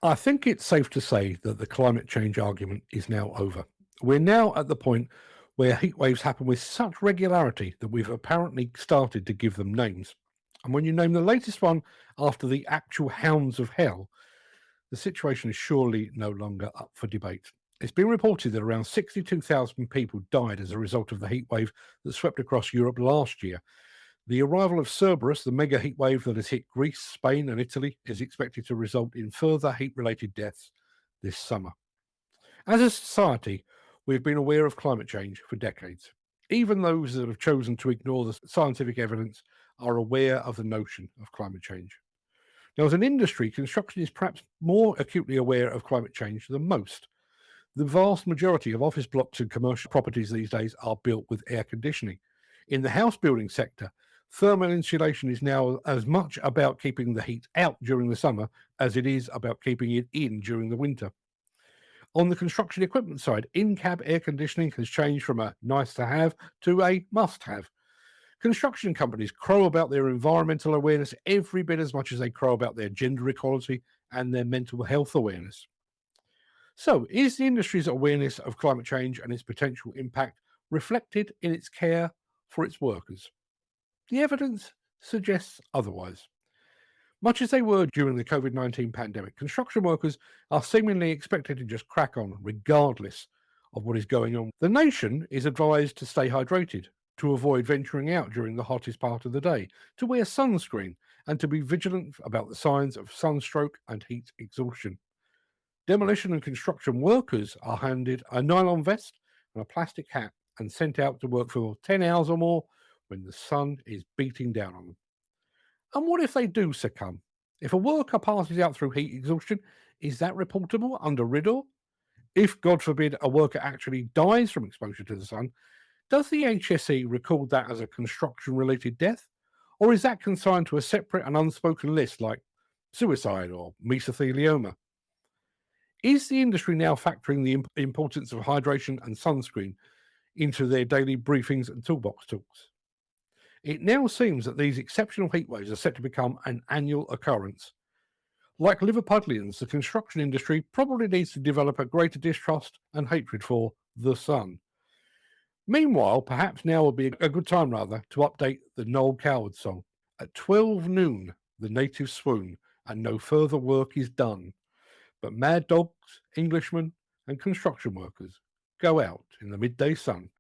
I think it's safe to say that the climate change argument is now over. We're now at the point where heat waves happen with such regularity that we've apparently started to give them names. And when you name the latest one after the actual hounds of hell, the situation is surely no longer up for debate. It's been reported that around 62,000 people died as a result of the heat wave that swept across Europe last year. The arrival of Cerberus, the mega heat wave that has hit Greece, Spain, and Italy, is expected to result in further heat related deaths this summer. As a society, we've been aware of climate change for decades. Even those that have chosen to ignore the scientific evidence are aware of the notion of climate change. Now, as an industry, construction is perhaps more acutely aware of climate change than most. The vast majority of office blocks and commercial properties these days are built with air conditioning. In the house building sector, thermal insulation is now as much about keeping the heat out during the summer as it is about keeping it in during the winter. On the construction equipment side, in-cab air conditioning has changed from a nice to have to a must have. Construction companies crow about their environmental awareness every bit as much as they crow about their gender equality and their mental health awareness. So, is the industry's awareness of climate change and its potential impact reflected in its care for its workers? The evidence suggests otherwise. Much as they were during the COVID-19 pandemic, construction workers are seemingly expected to just crack on regardless of what is going on. The nation is advised to stay hydrated, to avoid venturing out during the hottest part of the day, to wear sunscreen, and to be vigilant about the signs of sunstroke and heat exhaustion. Demolition and construction workers are handed a nylon vest and a plastic hat and sent out to work for 10 hours or more when the sun is beating down on them. And what if they do succumb? If a worker passes out through heat exhaustion, is that reportable under RIDDOR? If, God forbid, a worker actually dies from exposure to the sun, does the HSE record that as a construction-related death? Or is that consigned to a separate and unspoken list like suicide or mesothelioma? Is the industry now factoring the importance of hydration and sunscreen into their daily briefings and toolbox talks? It now seems that these exceptional heat waves are set to become an annual occurrence. Like Liverpudlians, the construction industry probably needs to develop a greater distrust and hatred for the sun. Meanwhile, perhaps now would be a good time rather to update the Noel Coward song. At 12 noon, the natives swoon, and no further work is done. But mad dogs, Englishmen, and construction workers go out in the midday sun.